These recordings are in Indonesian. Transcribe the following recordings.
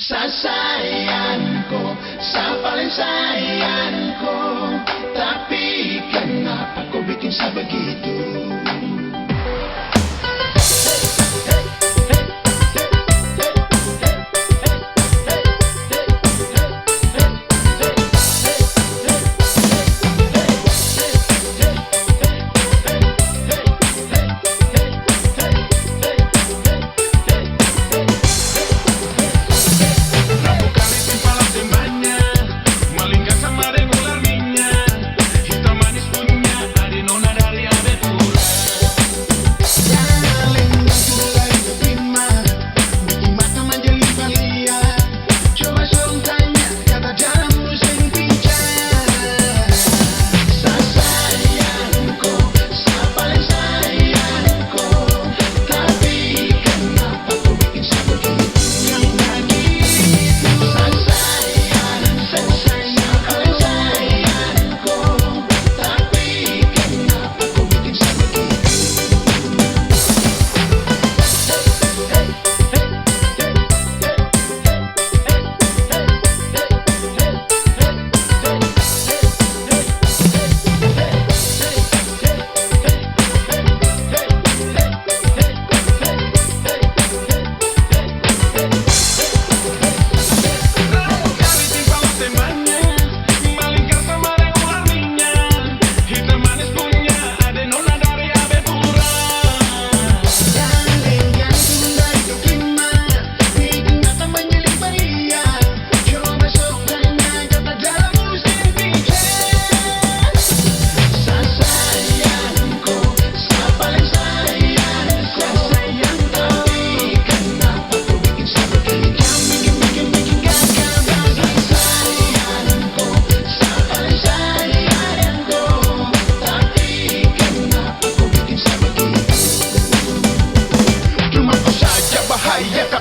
Sa sayangku, sa paling sayangku, tapi kenapa kau bikin saya begitu?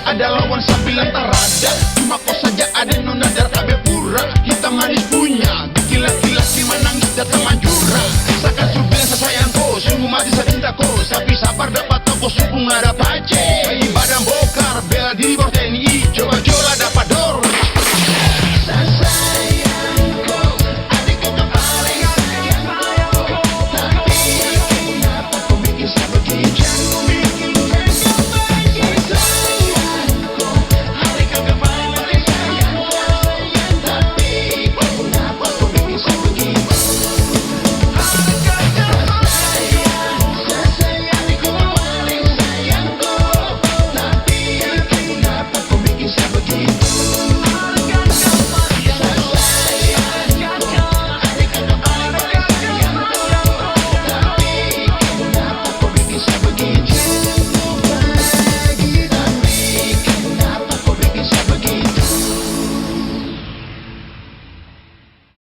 Ada lawan sambilan terada, cuma kau saja ada nona dar abe pura. Hitam manis punya, bikin laki-laki menangis datang manjura. Sakan su bilang sayang kau, sungguh mati saya cinta kau, tapi sabar dapat kau sungguh nggak ada pace.